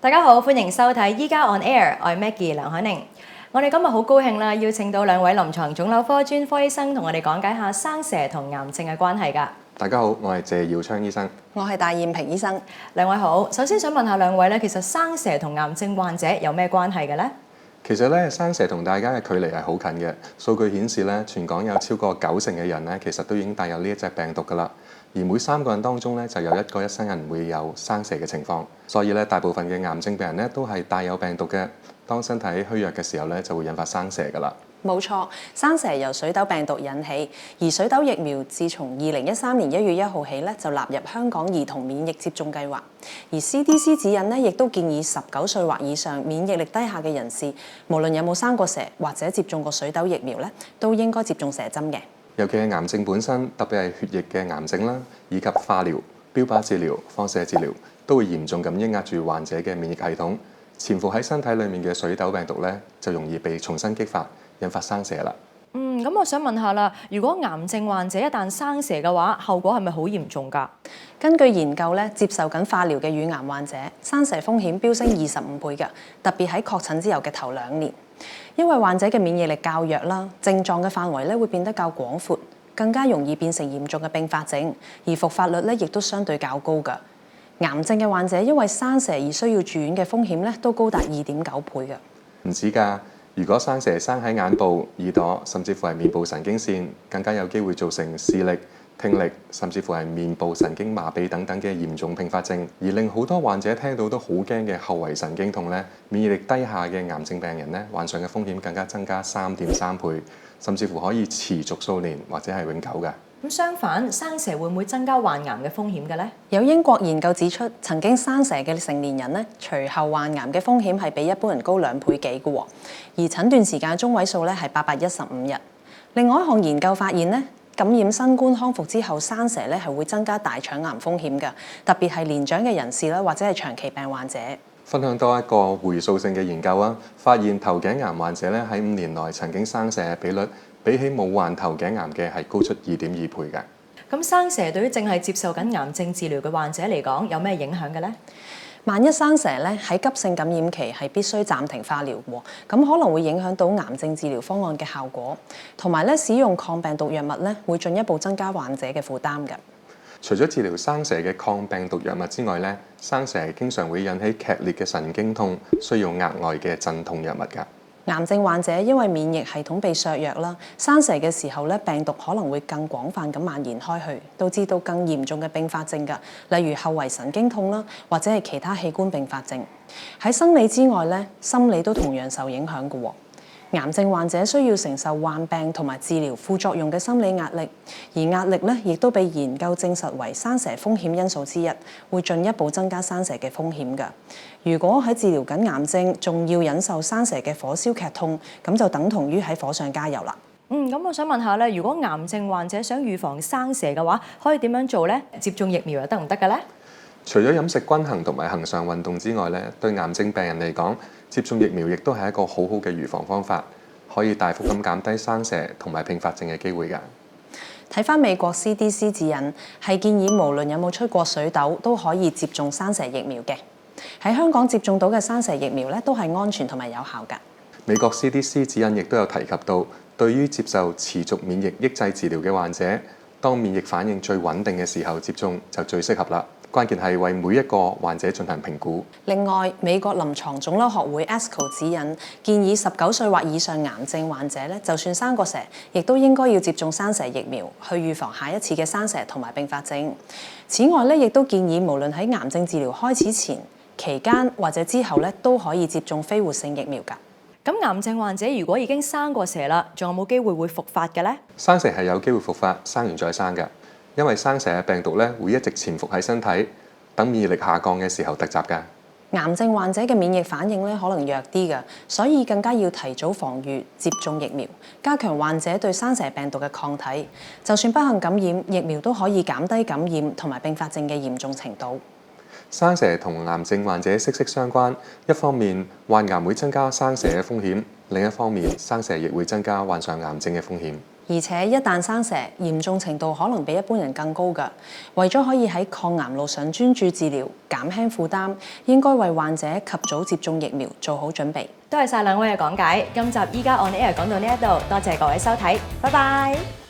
大家好，歡迎收睇《依家 on air》，我係 Maggie 梁海寧。我哋今日好高興啦，邀請到兩位臨床腫瘤科專科醫生同我哋講解下生蛇同癌症嘅關係㗎。大家好，我係謝耀昌醫生。我係戴燕平醫生。兩位好，首先想問下兩位咧，其實生蛇同癌症患者有咩關係嘅咧？其實咧，生蛇同大家嘅距離係好近嘅。數據顯示咧，全港有超過90%嘅人咧，其實都已經帶有呢一隻病毒㗎啦。而每3個人當中咧，就有1個一生人會有生蛇嘅情況。所以咧，大部分嘅癌症病人咧，都係帶有病毒嘅。當身體虛弱嘅時候咧，就會引發生蛇㗎啦。冇錯，生蛇由水痘病毒引起，而水痘疫苗自從2013年1月1號起咧，就納入香港兒童免疫接種計劃。而 CDC 指引咧，亦都建議19歲或以上免疫力低下嘅人士，無論有冇生過蛇或者接種過水痘疫苗咧，都應該接種蛇針嘅。尤其係癌症本身，特別係血液嘅癌症啦，以及化療、標靶治療、放射治療，都會嚴重咁抑壓住患者嘅免疫系統。潛伏喺身體裡面嘅水痘病毒咧，就容易被重新激發，引發生蛇啦。咁我想問下啦，如果癌症患者一旦生蛇嘅話，後果係咪好嚴重㗎？根據研究咧，接受緊化療嘅乳癌患者，生蛇風險飆升25倍㗎，特別喺確診之後嘅頭2年。因為患者嘅免疫力較弱啦，症狀嘅範圍咧會變得較廣闊，更加容易變成嚴重嘅併發症，而復發率咧亦都相對較高㗎。癌症嘅患者因為生蛇而需要住院嘅風險咧，都高達2.9倍嘅。唔止㗎，如果生蛇生喺眼部、耳朵，甚至乎係面部神經線，更加有機會造成視力、聽力，甚至乎係面部神經麻痹等等嘅嚴重併發症，而令好多患者聽到都好驚嘅後遺神經痛咧，免疫力低下嘅癌症病人咧，患上嘅風險更加增加3.3倍，甚至乎可以持續數年或者係永久㗎。咁相反，生蛇會唔會增加患癌嘅風險嘅咧？有英國研究指出，曾經生蛇嘅成年人咧，隨後患癌嘅風險係比一般人高2倍幾嘅喎，而診斷時間中位數咧係815日。另外一項研究發現咧，感染新冠康復之後生蛇咧係會增加大腸癌風險嘅，特別係年長嘅人士啦，或者係長期病患者。分享多一個回溯性嘅研究啊，發現頭頸癌患者咧喺5年內曾經生蛇嘅比率，比起冇患頭頸癌嘅係高出2.2倍嘅。咁生蛇對於正係接受緊癌症治療嘅患者嚟講，有咩影響嘅咧？萬一生蛇咧喺急性感染期係必須暫停化療喎，咁可能會影響到癌症治療方案嘅效果，同埋咧使用抗病毒藥物咧會進一步增加患者嘅負擔嘅。除咗治療生蛇嘅抗病毒藥物之外咧，生蛇經常會引起劇烈嘅神經痛，需要額外嘅鎮痛藥物㗎。癌症患者因為免疫系統被削弱啦，生蛇嘅時候咧，病毒可能會更廣泛咁蔓延開去，導致到更嚴重嘅併發症㗎，例如後遺神經痛啦，或者係其他器官併發症。喺生理之外咧，心理都同樣受影響㗎喎。癌症患者需要承受患病同埋治療副作用嘅心理壓力，而壓力咧亦都被研究證實為生蛇風險因素之一，會進一步增加生蛇嘅風險㗎。如果喺治療緊癌症，仲要忍受生蛇嘅火燒劇痛，咁就等同於喺火上加油啦。咁我想問下咧，如果癌症患者想預防生蛇嘅話，可以點樣做咧？接種疫苗又得唔得嘅咧？除咗飲食均衡同埋恆常運動之外咧，對癌症病人嚟講，接種疫苗亦都係一個好好嘅預防方法，可以大幅咁減低生蛇同埋併發症嘅機會㗎。睇返美國 CDC 指引，係建議無論有冇出過水痘都可以接種生蛇疫苗嘅。喺香港接種到嘅生蛇疫苗咧，都係安全同埋有效㗎。美國 CDC 指引亦都有提及到，對於接受持續免疫抑制治療嘅患者，當免疫反應最穩定嘅時候接種就最適合啦。關鍵係為每一個患者進行評估。另外，美國臨床腫瘤學會 ASCO 指引建議19歲或以上癌症患者咧，就算生過蛇，亦都應該要接種生蛇疫苗，去預防下一次嘅生蛇同埋併發症。此外咧，亦都建議無論喺癌症治療開始前、期間或者之後咧，都可以接種非活性疫苗㗎。咁癌症患者如果已經生過蛇啦，仲有冇機會會復發嘅咧？生蛇係有機會復發，生完再生㗎。因為生蛇嘅病毒咧會一直潛伏喺身體，等免疫力下降嘅時候突襲㗎。癌症患者嘅免疫反應咧可能弱啲㗎，所以更加要提早防禦，接種疫苗，加強患者對生蛇病毒嘅抗體。就算不幸感染，疫苗都可以減低感染同埋併發症嘅嚴重程度。生蛇同癌症患者息息相關，一方面患癌會增加生蛇嘅風險，另一方面，生蛇亦會增加患上癌症嘅風險。而且一旦生蛇，嚴重程度可能比一般人更高㗎。為咗可以喺抗癌路上專注治療，減輕負擔，應該為患者及早接種疫苗做好準備。多謝晒兩位嘅講解。今集依家 on air 講到呢一度，多謝各位收睇，拜拜。